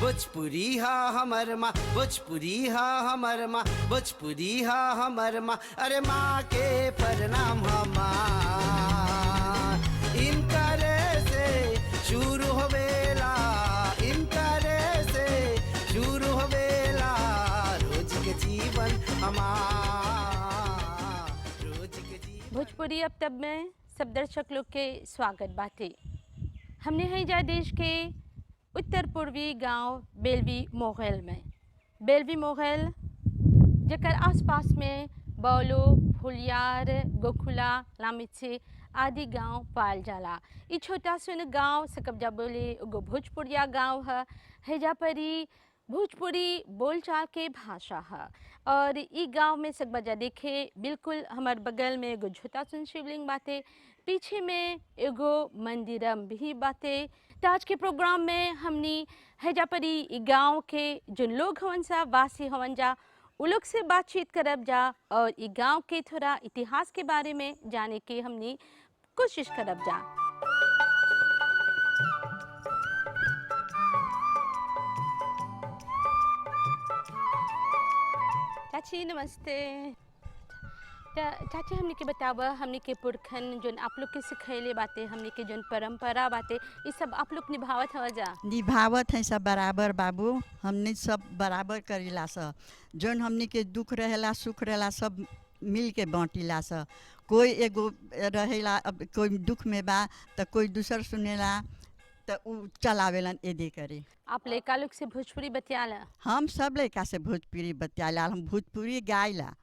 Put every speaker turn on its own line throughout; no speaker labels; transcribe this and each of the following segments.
भोजपुरी हा हमर माँ, भोजपुरी हा हमर माँ, भोजपुरी हा हमर माँ, अरे माँ के प्रणाम हमार। इनकरे से शुरू होवेला, इनकरे से शुरू होवेला रोज के जीवन हमार, रोज के जीवन।
भोजपुरी अब तब में सब दर्शक लोग के स्वागत बाटे। हमने हैं जा देश के उत्तर पूर्वी गांव बेलवी मोगल में। बेलवी मोगल जकर आसपास में बौलो, फुलियार, गोखुला, लामिचे आदि गांव पाल जाला। ई छोटा सुन गांव सकबजा बोले एगो भोजपुरिया गांव है। हैजा परी भोजपुरी बोलचाल के भाषा है और ई गांव में सकबजा देखे बिल्कुल हमार बगल में एगो छोटा सुन शिवलिंग बाटे, पीछे में एगो मंदिरम भी बाटे। तो आज के प्रोग्राम में हमनी हैजा परी ई गांव के जो लोग हवन सा वासी हवन जा उ लोग से बातचीत करब जा और ई गांव के थोड़ा इतिहास के बारे में जाने के हमनी कोशिश करब जा। चाची नमस्ते। चाची हमने के बतावा, हमने के पुरखन जोन आप लोग के सिखैले बाते, हमने के जोन परंपरा बाते, ये सब आप लोग निभावत हवा जा?
निभावत है सब बराबर बाबू। हमने सब बराबर करीला स। जोन हमनी के दुख रहेला सुख रहेला सब मिल के बाँटीला स। कोई एगो रहेला, अब कोई दुख में बा तो कोई दूसर सुनेला तो उ चलावेलन एदे करे।
आप लड़का लोग से भोजपुरी बतियाला?
हम सब लड़का से भोजपुरी बतियाला, हम भोजपुरी गाइला,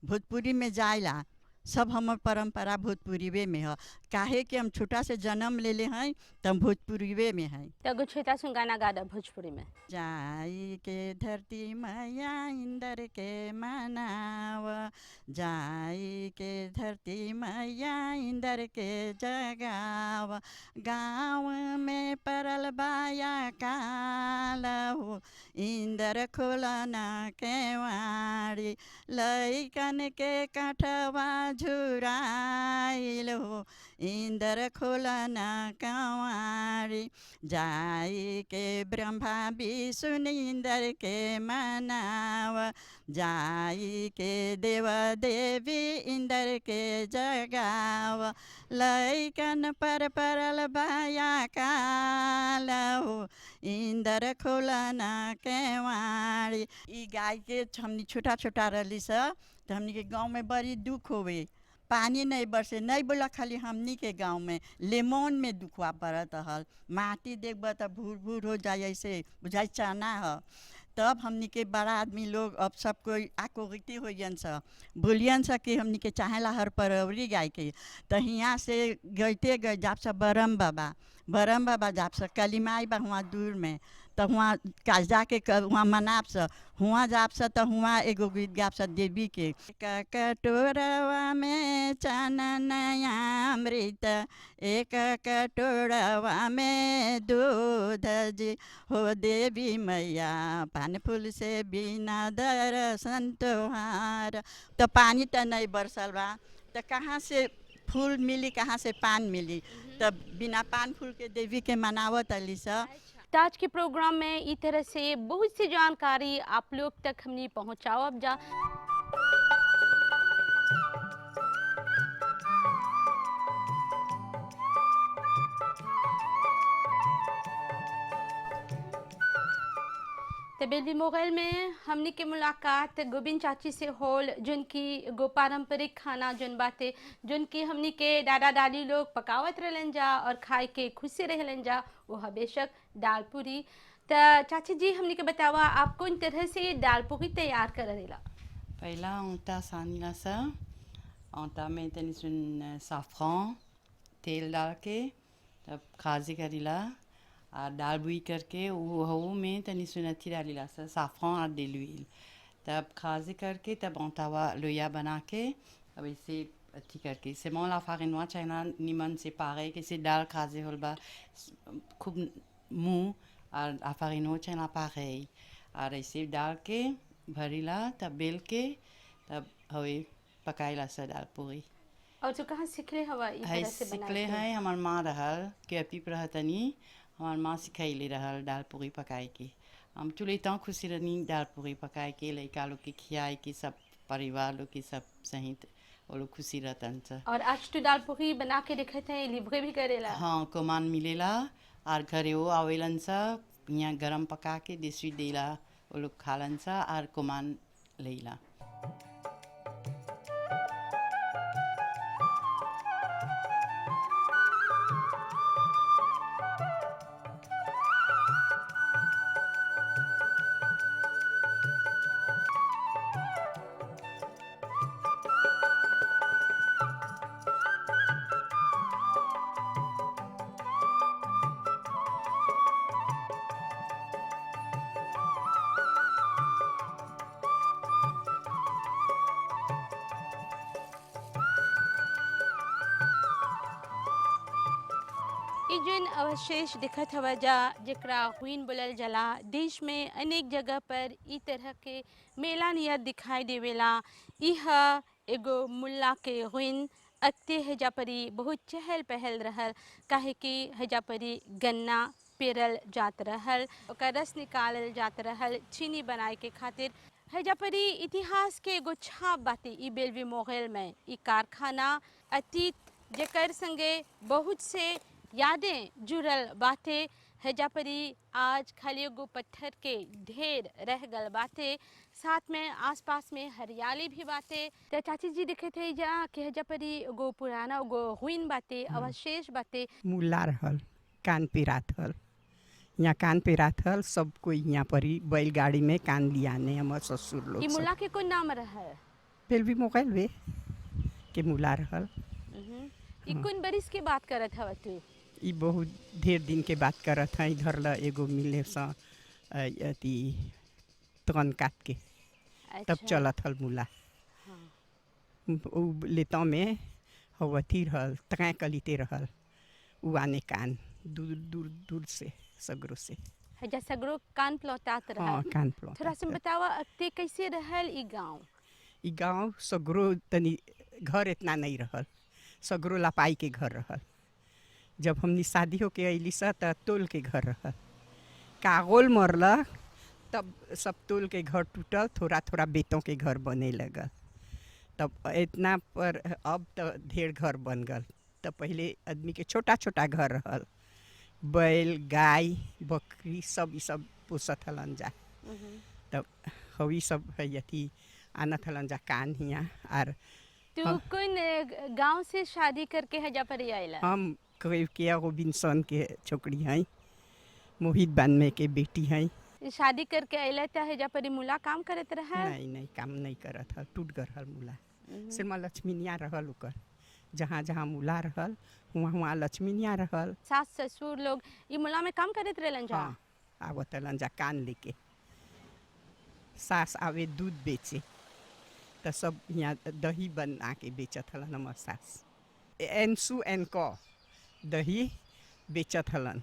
भोजपुरी में जाइला। सब हमर परंपरा भोजपुरीवे में है। काहे कि हम छोटा से जन्म लेले हैं तो हम भोजपुरीवे में हैं।
तो एगो छोटा सुन गाना गा दो भोजपुरी में।
जाई के धरती मैया इंदर के मनाव, जाई के धरती मैया इंदर के जगाव, गाँव में परल बाया काल हो, इंदर खोलना केवाड़ी, लइकन के काठवा झुराइल हो, इंदर खोलना कंवारी, जाई के ब्रह्मा विष्णु इंदर के मनाव, जाई के देव देवी इंदर के जगाव, लइकन पर परल बाया काल हो, इंदर खोलना केवाड़ी। ई गाय के हमनी छोटा छोटा रही स तो हमनी के गाँव में बड़ी दुख होवे, पानी नहीं बरसे, नहीं बोला खाली हमनी के गांव में लेमन में दुखवा पड़त हल। माटी देखब तो भूर भूर हो जाए, ऐसे बुझाई चना है। तब हमनी के बड़ा आदमी लोग अब सब कोई आकोगिती होइयन स, बोलियन स कि हमनी के चाहेला हर परवरी गाय के। तो हियाँ से गईते गए जाप स बरम बाबा जाप स कलीमाई बा हुआ दूर में, तो हुआ का जाके हुआ मनाब स, हुआ जाप स तो हुआ एगो गीत गाप स देवी के। कटोरवा में चानन अमृत, एक कटोरवा में दूध जी, हो देवी मैया पान फूल से बिना दर्शन तोहार। तो पानी तो नहीं बरसल बा तो कहाँ से फूल मिली, कहाँ से पान मिली, तब बिना पान फूल के देवी के मनावत अली स।
तो आज के प्रोग्राम में इस तरह से बहुत सी जानकारी आप लोग तक हमने पहुँचाओ अब जा। तो बेलवी मोगल में हमने के मुलाकात गोविंद चाची से होल, जिनकी गो पारंपरिक खाना जोन बाते, जिनकी हमने के दादा दादी लोग पकावत रहलन जा और खाए के खुशी रहलन जा, वो है बेशक दाल पूरी। तो चाची जी हमने के बतावा, आप कौन तरह से दाल पूरी तैयार कर रहेला?
पहला आटा सानीला सा, आटा में तनी सुन साफ्रान तेल डाल के तब खाजी करीला और दाल बुई करके वो में तनी सुन अथी डालीला सा साफ्रान और दे l'huile, तब खाजी करके तब आटा लोया बना के अब इसे अथी करके c'est mon la farine noire China निमन से पारे के से दाल खाजी होल बा खूब मुँह और la farine noire चाइना पारे और ऐसे डाल के भरीला तब बेल के तब हवे पकाइला सा दाल पूरी।
और जो कहाँ सीखले हवा इस
है
तरह से
सीखले
बनाए?
हैं हमार माँ रहल के अपी रहतनी, हमार माँ सिखैली रहल दाल पूरी पकाए के हम tous les temps खुशी रहनी दाल पूरी पकाए के लड़का लोग के खियाए के सब परिवार लोग के सब सहित वो लोग खुशी रहतन सा।
और आज तो दाल पूरी बना के दिखे थे, लिब्रे भी करेला।
हाँ कमान मिलेला और घरे वो आवेलन सा यहाँ गरम पका के देसी देला वो लोग खालन सा और कमान लेला।
ई जन अवशेष दिखत हवा जा जकरा हुइन बोलल जला, देश में अनेक जगह पर ई तरह के मेला नियत दिखाई देवेला। यह एगो मुल्ला के हुइन अक्ते हेजा परी बहुत चहल पहल रहल, काहे कि हेजा परी गन्ना पेरल जात रहल, ओकर रस निकालल जात रहल चीनी बनाए के खातिर। हेजा परी इतिहास के एगो छाप बाटे ई बेलवी मोगल में। ई कारखाना अतीत जेकर संगे बहुत से यादें जुड़ल बाटे। हेजा परी आज खाली एगो पत्थर के ढेर रह गल बाटे, साथ में आसपास में हरियाली भी बाटे। तो चाची जी दिखे थे जा कि हेजा परी एगो पुराना एगो हुइन बाटे, अवशेष बाटे।
मुल्ला रहल, कान पिरात हल, यहाँ कान पिरात हल, सब कोई यहाँ परी बैलगाड़ी में कान लियाने हमर ससुर
ई
लोग
मुल्ला
सब।
के कोई नाम रहल?
बेलवी मोगल वे के मुल्ला रहल।
ई कौन बरिस के बात करत हवा तू?
ई बहुत ढेर दिन के बात करत हैं। इधर ला एगो मिले सा अति तन काट के तब चलत हल मुल्ला। उ लेता में हवती रहल, तक कलिते रहल, उ आने कान दूर दूर दूर से सगरो से।
हेजा सगरो कान प्लौतात रहल।
हाँ कान प्लॉट।
थोड़ा सा बतावा अक्ते कैसे रहल ई गांव?
ई गांव सगरो तनी घर इतना नहीं रहल, सगरो लपाई के घर रहल। जब हमनी शादी होके अली सा त तोल के घर रहल, कागोल मरला तब सब तोल के घर टूटल, थोड़ा थोड़ा बेतों के घर बने लगल। तब इतना पर अब तो ढेर घर बन गल। तब पहले आदमी के छोटा छोटा घर रहल, बैल गाय बकरी सब ई सब पोसत हलन जा। तब हवी सब है यथी आनत हलन जा कान हिया। और
तू कौन गांव से शादी करके हेजा पर आइला?
हम केया रोबिन्सन के छोकरी हैं, मोहित बानमे के बेटी हैं।
शादी करके आइला त हेजा पर मुला काम करत रहल?
नहीं नहीं काम नहीं करत हल, टूट गल हल मुला। सिर्फ लक्ष्मीनिया रहल ओकर, जहाँ जहाँ मुला रहल वहाँ वहाँ लक्ष्मीनिया रहल।
सास ससुर लोग ई मुला में काम करत रहलन जा?
हाँ आवत हलन जा कान लेके। सास आवे दूध बेचे तो सब यहाँ दही बना के बेचत हलन हमार सास। एनसू एनको दही बेचत हलन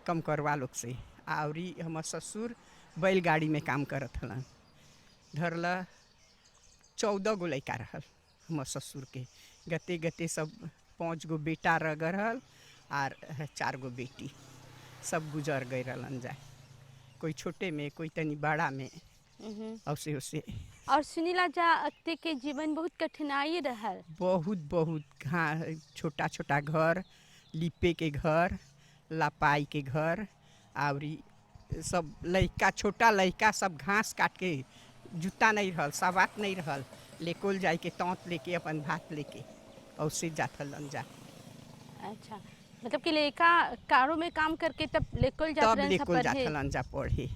कम करवा लोग से। आवरी हमार ससुर बैलगाड़ी में काम करत हलन। धरला 14 गो लड़का रहल हमार ससुर के। गते गते सब 5 गो बेटा रह रहल और 4 गो बेटी, सब गुजर गए रहलन जा। कोई छोटे में कोई तनी बड़ा में औसे औसे।
और सुनीला जा अक्ते के जीवन बहुत कठिनाई रहल।
बहुत बहुत घास, छोटा छोटा घर, लिपे के घर, लपाई के घर, आवरी सब लड़का छोटा लड़का सब घास काट के, जूता नहीं रहल, सवात नहीं रहल, लेकोल जाए के तौत लेके अपन भात लेके और से जात हलन जा।
अच्छा, मतलब कि लड़का कारों में काम करके तब लेकोल जात
तब
रहन
लेकोल
सब
जात
पढ़े?
हलन जा पढ़े।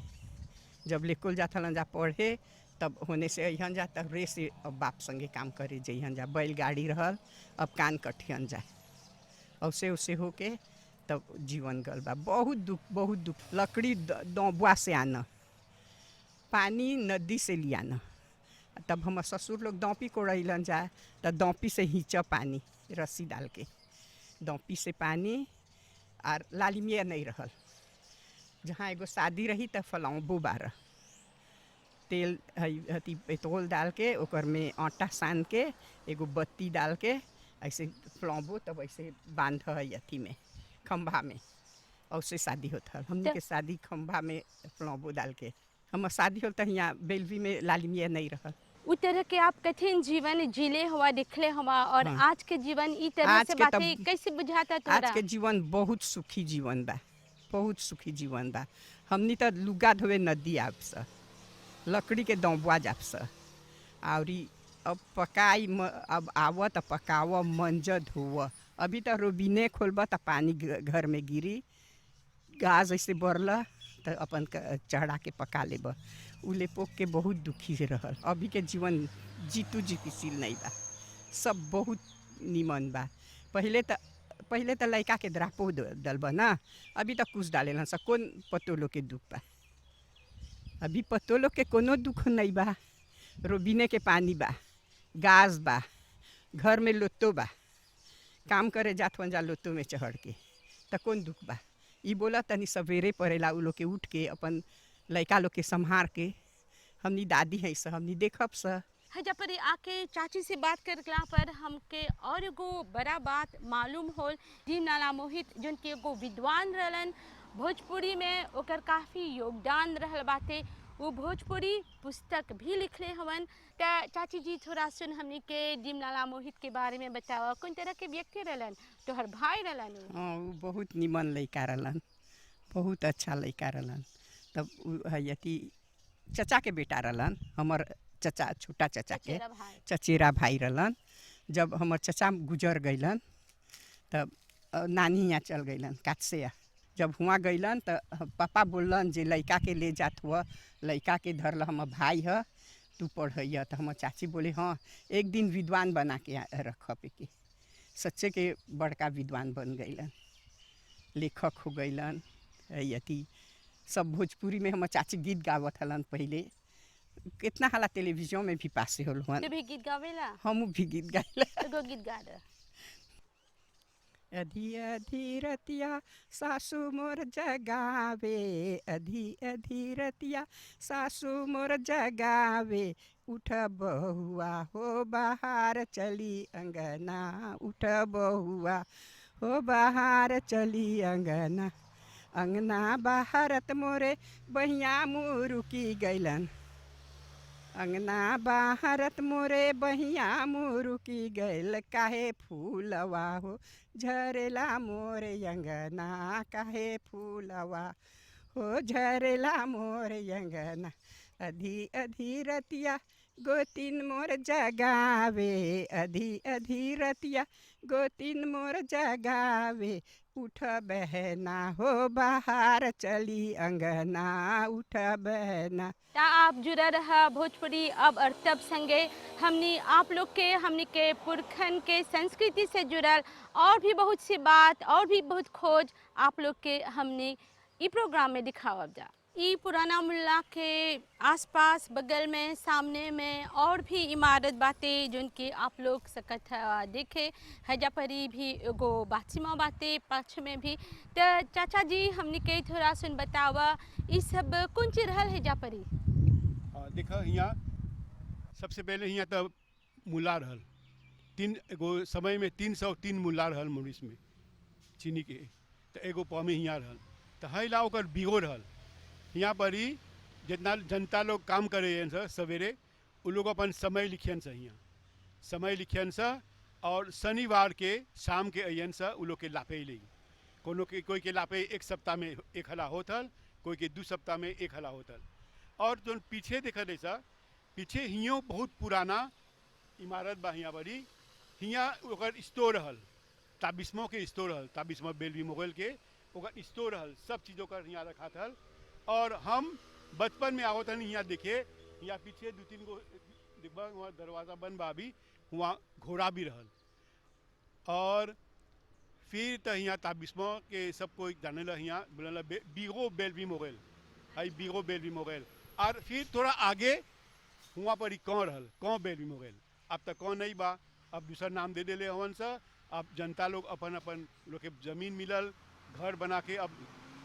जब लेकोल जात हलन जा पढ़े तब होने से अहन जा, तब रे से अब बाप संगे काम करे जइहन जा। बैलगाड़ी रहल, अब कान कटियन जा। औसे उसे होके तब जीवन गल बा। बहुत दुख बहुत दुख। लकड़ी दौबुआ से आना, पानी नदी से लियाना। तब हम ससुर लोग दौपी कोड़ैलन जा, तब दौपी से हिंचा पानी रस्सी डाल के, दौपी से पानी। और लालिमिया नहीं रहल, जहाँ एगो शादी रही तब फलाऊँ बारह तेल हती पेट्रोल डाल के ओकर में आटा सान के एगो बत्ती डाल के ऐसे फ्लौबो, तब ऐसे बांध है अथी में खम्भा में, और से शादी होता है। हमने के शादी खंभा में प्लाबो डाल के हमार शादी होता है यहाँ बेलवी में लालिमिया नहीं रहा।
उस तरह के आप कठिन जीवन जिले हुआ दिखले हुआ और
हाँ।
आज के जीवन ई तरह
आज
से
के
बातें कैसे बुझाता तोरा?
आज के जीवन बहुत सुखी जीवन बा, बहुत सुखी जीवन बा। हमनी तो लुगा धोवे नदी आप सा, लकड़ी के दौबुआ जाप सा, और अब पकाई अब आव तो पकाव मंज धोव। अभी तो रोबिने खोलब तो पानी घर में गिरी, गाज ऐसे बढ़ल तो अपन चढ़ा के पका लेब। उले पोक के बहुत दुखी से रहल। अभी के जीवन जीतू जीतिशील नहीं बा, सब बहुत निमन बा। पहले तो लड़का के द्रापो डलबा ना, अभी तक कुछ डालेलन सा। कौन पतोलो के दुख बा? अभी पतोलो के कोनो दुख नहीं बा। रोबिने के पानी बा, गाज बा, घर में लोतो बा, काम करे जात जा लोतो में चढ़ के, तो कौन दुख बा? ई बोला तनी सवेरे पड़ेला उ लोग के उठ के अपन लड़का लोग के संभार के। हमनी दादी है सा, हमनी देखब सा।
हजा पर आके चाची से बात करला पर हमके और एगो बड़ा बात मालूम होल। दीमनाला मोहित जोन के एगो विद्वान रहलन, भोजपुरी में ओकर काफ़ी योगदान रहल बाटे। वो भोजपुरी पुस्तक भी लिखले हवन। त चाची जी थोड़ा सुन हमनी के दीमनाला मोहित के बारे में बतावा। कौन तरह के व्यक्ति रहलन? तोहर भाई रहलन?
हाँ, वो बहुत निमन लड़का रहलन, बहुत अच्छा लड़का रहलन। तब यति चचा के बेटा रहलन, हमर चचा छोटा चचा के चचेरा भाई रहलन। जब हमर चचा गुजर गइलन तब नानी यहाँ चल गइलन काटसे। जब हुआ गइलन तो पापा बोलन जे लड़का के ले जात हुआ, लड़का के धरल हमर भाई है, तू पढ़ैया। तो हमर चाची बोले हाँ एक दिन विद्वान बना के रखब के। सच्चे के बड़का विद्वान बन गइलन, लेखक हो गइलन। यति सब भोजपुरी में हमर चाची गीत गावत हलन पहले। कितना हाला टेलीविजन में भी पासे होल हुआ।
तू भी गीत गावेला?
हम भी गीत गाइला।
एगो गीत गा दे।
अधी अधी रतिया सासू मोर जगावे, अधी अधी रतिया सासू मोर जगावे। उठ बहुआ हो बाहर चली अंगना, उठ बहुआ हो बाहर चली अंगना। अंगना बाहरत मोरे बहिया मुरुकी गइलन, अंगना बाहरत मोरे बहिया मुरुकी गइल। काहे फूलवा हो झरेला मोरे अंगना, काहे फूलवा हो झरेला मोरे अंगना। अधी अधी रतिया गोतिन मोर जगावे, अधी अधी रतिया गोतिन मोर जगावे। उठ बहना हो बाहर चली अंगना, उठ बहना।
ता आप जुड़ा रहा भोजपुरी अब और तब संगे हमनी आप लोग के हमनी के पुरखन के संस्कृति से जुड़ल और भी बहुत सी बात और भी बहुत खोज आप लोग के हमने ई प्रोग्राम में दिखावब जा। ई पुराना मुल्ला के आसपास बगल में सामने में और भी इमारत बातें जिनकी आप लोग सकत देखे। हजा परी भी एगो बाचिमा बातें पक्ष में भी। तो चाचा जी हमने के थोड़ा सुन बतावा ई सब कौन चीज रहल है जा परी?
देखा यहाँ सबसे पहले यहाँ तो मुल्ला रहल। एगो समय में 303 मुल्ला रहल मोरिस में चीनी के। तो एगो पौमे यहाँ रहल। तो हैला ओकर बीगो रहल। यहाँ पर ही जितना जनता लोग काम करे सर सवेरे वो लोग अपन समय लिखियन सा, यहाँ समय लिखियन सा। और शनिवार के शाम के अयन सा वो लोग के लापे ले। कोनो के कोई के लापे एक सप्ताह में एक हला होतल, कोई के 2 सप्ताह में एक हला होतल। और जो पीछे देखा ऐसा पीछे हियों बहुत पुराना इमारत बा। यहाँ बड़ी हियाँ ओकर स्टोर रहल, ताबिस्मों के स्टोर रहल, ताबिस्मो बेलवी मोगल के ओकर स्टोर रहल। सब चीज़ों का यहाँ रखा था। और हम बचपन में आवत हन यहाँ देखे, यहाँ पीछे 2-3 गो दिखबा, वहाँ दरवाज़ा बन बा भी, वहाँ घोड़ा भी रहल। और फिर तो यहाँ ताबिस्मों के सब कोई जाने ला, यहाँ बोला बीगो बेलवी मोगल, हाई बीगो बेलवी मोगल। और फिर थोड़ा आगे वहाँ पर ही कौन रहल, कौन बेलवी मोगल। अब तक कौन नहीं बा, अब दूसरा नाम दे देले हवन सा। अब जनता लोग अपन अपन लोग के ज़मीन मिलल, घर बना के अब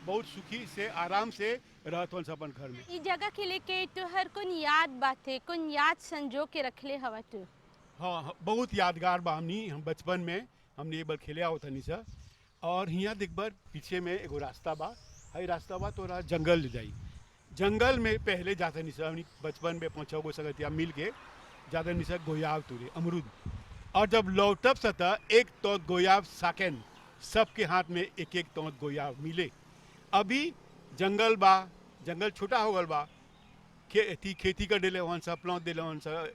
बहुत सुखी से आराम से रहत हवन अपन घर में।
इस जगह के लेके तो हर कौन याद बाते, कौन याद संजो के रखले हवा तू?
हाँ बहुत यादगार बा। हम बचपन में हमने एक बार खेले आओ था निशा, और हियाँ देखबर पीछे में एगो रास्ता बा, हई रास्ता बा तोरा जंगल ले जाई। जंगल में पहले जाते निसा हमनी बचपन में 5-6 गो संगतिया मिल के जाते निसा गोयाब तुरे अमरूद। और जब लौटब सता एक तो गोयाब साकेन सबके हाथ में एक एक तौत गोयाब मिले। अभी जंगल बा, जंगल छोटा हो गल बा, खेती कर देले वन सा, प्लांट देले वन सा,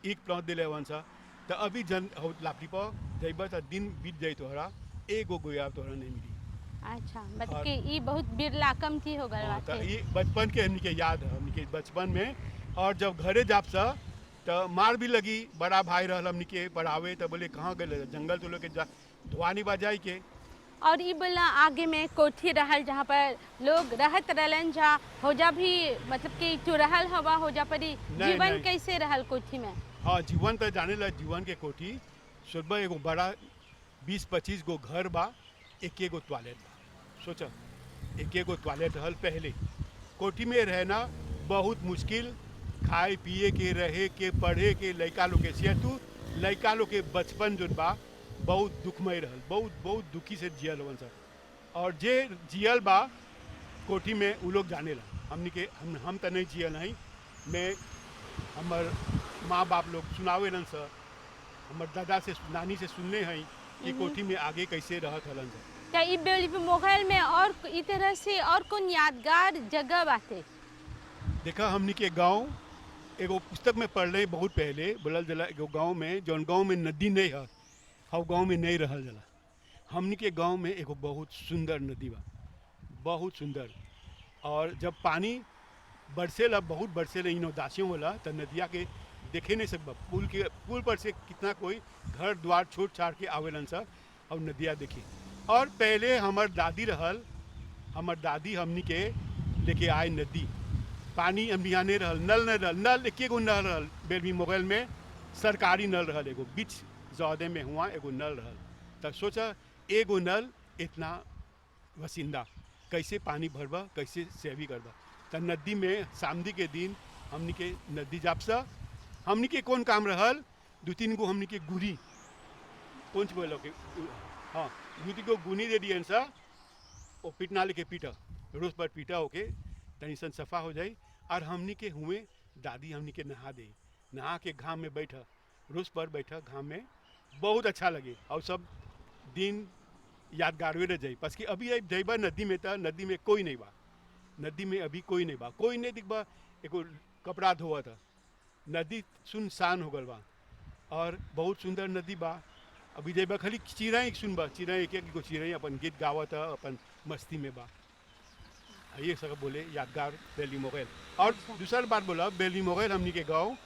एक प्लांट देले वन सा। तो अभी जन लापटी पर जइबा तो दिन बीत जाई तोहरा एगो गोयाब तोहरा नहीं मिली।
अच्छा, मतलब
और-
कि ई बहुत बिरला कम थी हो गल
हाँ, तो
बाटे।
ये बचपन के हमनी के याद है, हमनी के बचपन में। और जब घरे जाप सा तो मार भी लगी, बड़ा भाई रहल हमनी के पढ़ावे तो बोले कहाँ गए जंगल तो लोग के धुआनी बजाई के।
और ई बोला आगे में कोठी रहल जहाँ पर लोग रहत रहलन, जा हो जा भी मतलब कि तू रहल हवा हो जा परी जीवन
नहीं।
कैसे रहल कोठी में?
हाँ, जीवन तो जाने ला, जीवन के कोठी सुबह एगो बड़ा 20-25 गो घर बा, एक गो टॉयलेट बा। सोचा एक गो टॉयलेट रहल पहले। कोठी में रहना बहुत मुश्किल, खाए पिए के, रहे के, पढ़े के, लड़का लोग के सेहतु लड़का लोग के बचपन जो बा बहुत दुखमय रहल, बहुत बहुत दुखी से जियल वन सर। और जे जियल बा कोठी में उ लोग जाने ला, हमनी के हम तो नहीं जियल नहीं। मैं हमर माँ बाप लोग सुनावे लन सर, हमर दादा से नानी से सुनने हैं कि कोठी में आगे कैसे रहत हलन सर।
क्या ई बेलवी मोगल में और ई तरह से और कौन यादगार जगह बाटे?
देखा हमनी के गांव एगो पुस्तक में पढ़ रहे बहुत पहले, बोलल जला एगो गांव में जौन गांव में नदी नहीं है, हम गांव में नहीं रहल जला। हमनी के गांव में एगो बहुत सुंदर नदी बा, बहुत सुंदर। और जब पानी बरसेला, बहुत बरसेला, इनोदासियों होला तो नदिया के देखे नहीं सकबा। पुल पर से कितना कोई घर द्वार छोड़ छाड़ के आवेलन सा और नदिया देखी। और पहले हमर दादी रहल, हमर दादी हमनी के लेके आए नदी, पानी हम यहाँ नहीं रहल, नल नहीं रहल, नल एक गो नल रहल बेलवी मोगल में, सरकारी नल रहल एगो, बीच जौदे में हुआ एगो नल रहल। तब सोचा एगो नल इतना वसिंदा कैसे पानी भरबा, कैसे सेवी करबा। तो नदी में सामदी के दिन हमनी के नदी जापसा, हमनी के कौन काम रहल, 2-3 गो हमनी के गुरी कौन सी बोलो के, हाँ 2-3 गो गुनी दे दियन सा, वो पीटना लेके पीटा, रोज पर पीटा होके तनी सन सफा हो जाई। और हमनी के हुए दादी हमनी के नहा दे, नहा के घाम में बैठा, रोज पर बैठा घाम में, बहुत अच्छा लगे। और सब दिन यादगार रह जाई। बस कि अभी जइबा नदी में था, नदी में कोई नहीं बा, नदी में अभी कोई नहीं बा, कोई नहीं दिखबा। एगो कपड़ा धोआ था, नदी सुनसान हो गल बा। और बहुत सुंदर नदी बा। अभी जइबा खाली चिड़ै सुनबा, चिड़ै एक एक गो चिड़ै अपन गीत गावत है, अपन मस्ती में बा। ये सब बोले यादगार बेलवी मोगल। और दूसरा बात बोला बेलवी मोगल हमनी के गाँव,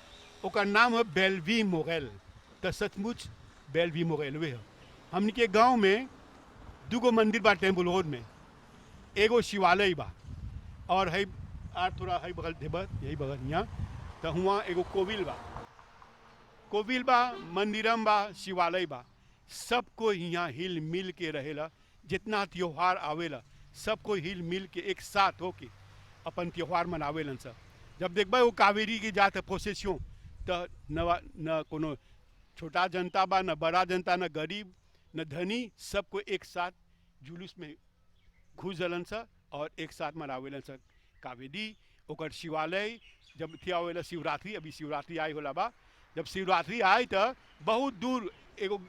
ओकर नाम है बेलवी मोगल, तो सचमुच बेलवी मोगल वे है। हमनी के गाँव में 2 गो मंदिर बा टेम्पल रोड में, एगो शिवालय बा, और है आर थोड़ा है बगल देबत, यही बगल यहाँ तो हुआ एगो कोविल बा, कोविल बा, मंदिरम बा, शिवालय बा। सबको यहाँ हिल मिल के रहेला, जितना त्योहार आवेला सबको हिल मिल के एक साथ होके अपन त्योहार मनावेलन सब। जब देखबा वो कावेरी की जात प्रोसेसियों, तो न कोनो छोटा जनता बा, न बड़ा जनता, न गरीब, न धनी, सबको एक साथ जुलूस में घुस जलन सा और एक साथ मनावेलन सा कावेरी। ओकर शिवालय जब थी आवेला शिवरात्रि, अभी शिवरात्रि आई होला बा, जब शिवरात्रि आई तो बहुत दूर एगो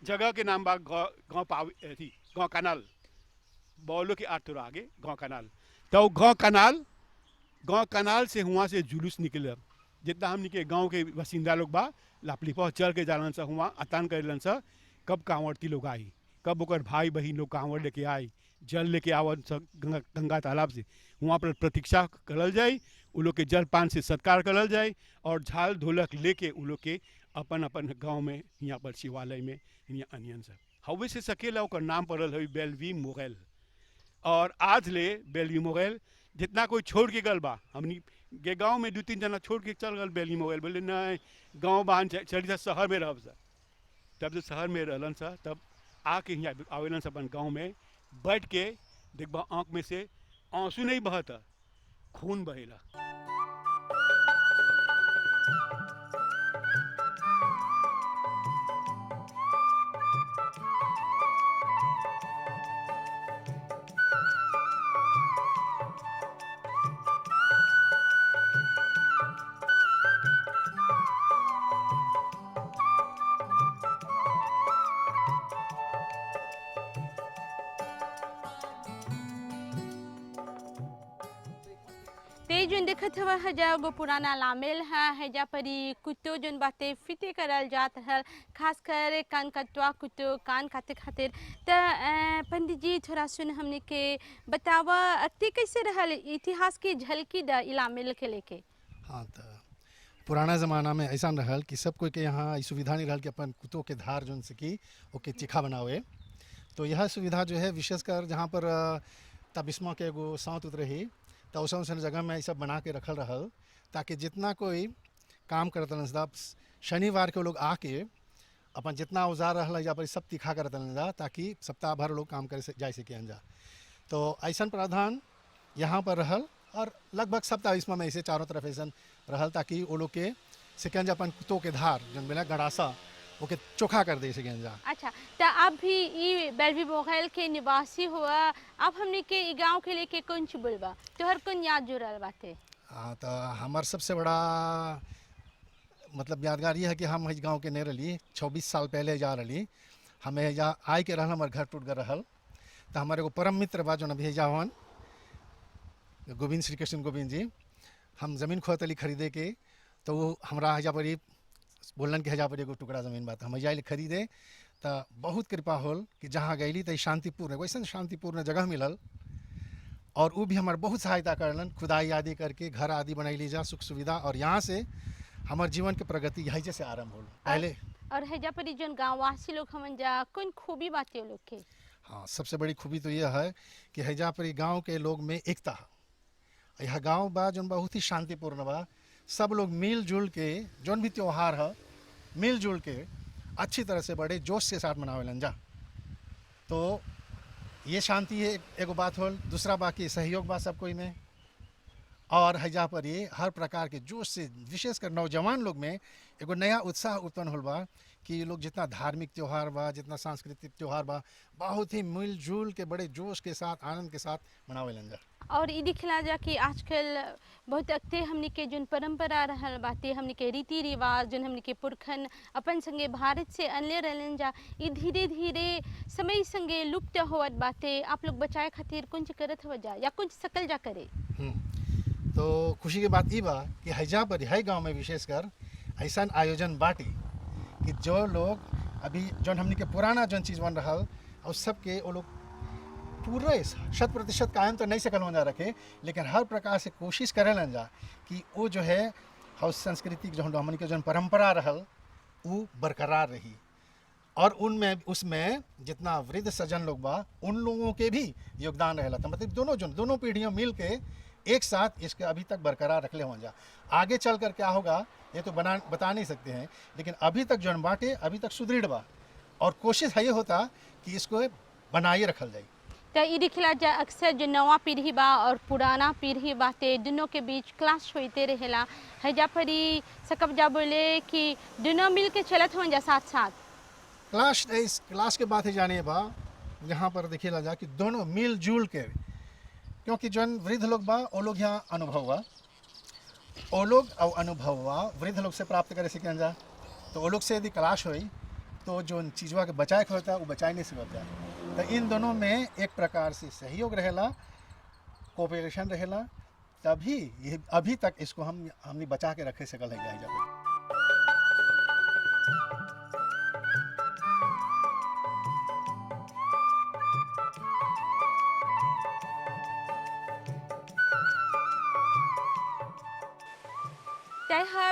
जगह के नाम बा गाँव पावे थी, गाँव कनाल, बौलो के 8 आगे गाँव कनाल। तो गाँव कनाल से हुआ से जुलूस निकल, जितना हमने के गांव के बसिंदा लोग बा लापली पर चल के जालन सा, हुआ अतान करेलन सा। कब कांवड़ती लोग आई, कब ओकर भाई बहन लोग कांवड़ लेके आई, जल लेके आवन सब गंगा तालाब से, वहाँ पर प्रतीक्षा करल जाए, उ लोग के जल पान से सत्कार करल जाए, और झाल ढोलक लेके उ लोग के अपन अपन गाँव में यहाँ पर शिवालय में यहाँ अनियन सब हवे से सकेला। ओकर नाम पड़ल है बेलवी मोगल। और आज ले बेलवी मोगल जितना कोई छोड़ के गल बा, हमनी के गाँव में 2-3 जना छोड़ के चल गल बेलवी मोगल, बोले नहीं गाँव बाहन चली सा शहर में रह सा। तब जब शहर में रहलन सा, तब आके यहाँ आवेलन सा अपन गाँव में बैठ के देखबा आँख में से आंसू नहीं बहता, खून बहेला।
ते जोन देखत हवा हजा गो पुराना लामेल है जा परी कुत्तो जोन बाते फिते करल जात हल खासकर कान कटवा कुत्तो कान खातिर खातिर त पंडित जी थोड़ा सुन हमने के बतावा अति कैसे रहल इतिहास की झलकी द इलामेल के लेके।
हाँ तो पुराना ज़माना में ऐसा रहल कि सब कोई के यहाँ ई सुविधा नहीं रहल कि अपन कुत्तों के धार जोन से कि ओके चिखा बनावे। तो यह सुविधा जो है विशेषकर जहाँ पर तबिस्मा के एगो साँत उत रही तो उस जगह में ये सब बना के रखल रहल ताकि जितना कोई काम करतन सा शनिवार के लोग आके अपन जितना औजार रहल या पर सब तिखा करतन जा ताकि सप्ताह भर लोग काम करे जा सके जा। तो ऐसा प्रावधान यहाँ पर रहल और लगभग सप्ताह इसमें में ऐसे चारों तरफ ऐसा रहल ताकि वो लोग के सेकेंड अपन कुत्तों के धार जन मिला गड़ासा ओके चोखा कर दे सकें जा।
अच्छा तो आप भी ई बेलवी मोगल के निवासी हुआ अब हमने के ई गांव के लेके कौन ची बोलबा तोहर कौन याद जुड़ल बाते।
हाँ तो हमार सबसे बड़ा मतलब यादगार ये है कि हम इस गांव के नहीं रही 26 साल पहले जा रही हमें जा आए के रहल हमारे घर टूट गए रहल तो हमारे को परम मित्र बा जो अभी जावन गोविंद श्री कृष्ण गोविंद जी हम ज़मीन खोतली खरीदे के तो वो हमारा हजा पर बोलन कि हजा पर एगो टुकड़ा ज़मीन बात हम हजा खरीदे तो बहुत कृपा होल कि जहाँ गईली तो शांतिपूर्ण वैसे शांतिपूर्ण जगह मिलल और वो भी हमारे बहुत सहायता करलन खुदाई आदि करके घर आदि बनैली जा सुख सुविधा और यहाँ से हमारे जीवन के प्रगति यही जैसे आरंभ होल पहले। और
हैजा पर जोन गाँववासी लोग हमन जा कौन खूबी बातें लोग के।
हाँ सबसे बड़ी खूबी तो यह है कि हैजा पर गाँव के लोग में एकता है। यह गाँव बा जो बहुत ही शांतिपूर्ण बा सब लोग मिलजुल के जोन भी त्यौहार है मिलजुल के अच्छी तरह से बड़े जोश के साथ मनावेलन जा। तो ये शांति है एगो बात होल। दूसरा बाकी सहयोग बा सब कोई में और हैजा पर ये हर प्रकार के जोश से विशेषकर नौजवान लोग में एगो नया उत्साह उत्पन्न होल बा कि ये लोग जितना धार्मिक त्यौहार बा जितना सांस्कृतिक त्यौहार बा बहुत ही मिलजुल के बड़े जोश के साथ आनंद के साथ मनावेलन जा।
और ये दिखला जा कि आजकल बहुत अक्ते हमने के जोन परंपरा रहल बाते हमने के रीति रिवाज जोन हमने के पुरखन अपन संगे भारत से अनले रहलन जा ये धीरे धीरे समय संगे लुप्त होवत बाते आप लोग बचाए खातिर कुछ करत हो जा या कुछ सकल जा करे।
तो खुशी की बात ये बा कि हैजा पर है गाँव में विशेषकर ऐसा आयोजन बाटी कि जो लोग अभी जो हमने के पुराना जो चीज़ बन रहा और सबके वो लोग पूरे 100% कायम तो नहीं सकल हो जा रखे लेकिन हर प्रकार से कोशिश करेलन जा कि वो जो है हाउस संस्कृति जो हमने के जो परंपरा रहल वो बरकरार रही और उनमें उसमें जितना वृद्ध सज्जन लोग बा उन लोगों के भी योगदान रहेला था मतलब दोनों पीढ़ियों मिल के एक साथ इसके अभी तक बरकरार रखले हो जा। आगे चल कर क्या होगा ये तो बता नहीं सकते हैं लेकिन अभी तक जो बाटे अभी तक सुदृढ़ बा और कोशिश है ये होता कि इसको बनाए रखल जाए।
तो ये दिखला जा अक्सर जो नवा पीढ़ी बा और पुराना पीढ़ी बाते दोनों के बीच क्लास होते रहेला हैजा परी सकब जा बोले कि दोनों मिल के चलत हो जा साथ साथ
क्लास के बात है जाने बा यहाँ पर देखिएला जा कि दोनों मिलजुल के क्योंकि जो वृद्ध लोग बा वो लोग यहाँ अनुभव बा वो लोग और अनुभव बा वृद्ध लोग से प्राप्त करे सकें जा। तो वो लोग से यदि क्लास हुई तो जो चीज़वा के बचाए के होता है वो बचाए नहीं सकता। तो इन दोनों में एक प्रकार से सहयोग रहेला कोऑपरेशन रहेला तभी ये अभी तक इसको हमने बचा के रखे सकल है जा।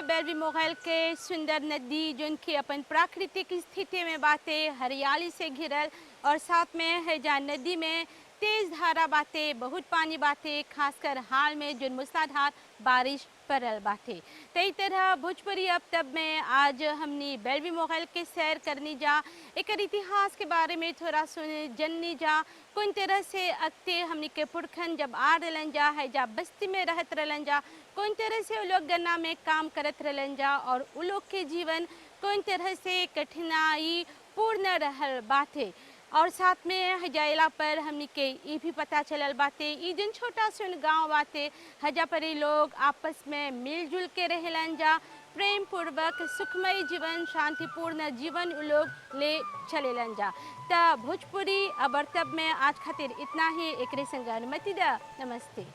बेलवी मोगल के सुंदर नदी जो की अपन प्राकृतिक स्थिति में बाते हरियाली से घिरल और साथ में है जहाँ नदी में तेज धारा बाते बहुत पानी बाते खासकर हाल में जो मूसलाधार बारिश पड़ल बाते। तई तरह भोजपुरी अब तब में आज हमने बेलवी मोगल के सैर करनी जा एक इतिहास के बारे में थोड़ा सुने जननी जा कौन तरह से अक्ते हमने के पुरखन जब आ रहलन जा है जा बस्ती में रहत रहलन जा कौन तरह से वो लोग गन्ना में काम करत रहलन जा और वो लोग के जीवन कौन तरह से कठिनाई पूर्ण रहल बाते और साथ में हजाइला पर हमने के ये भी पता चलल बाते ये जन छोटा सुन गांव बाते हजा पर लोग आपस में मिलजुल के रहलन जा प्रेम पूर्वक सुखमय जीवन शांतिपूर्ण जीवन लोग ले चलेलन जा। त भोजपुरी अबरतब में आज खातिर इतना ही एक संग अनुमति दा नमस्ते।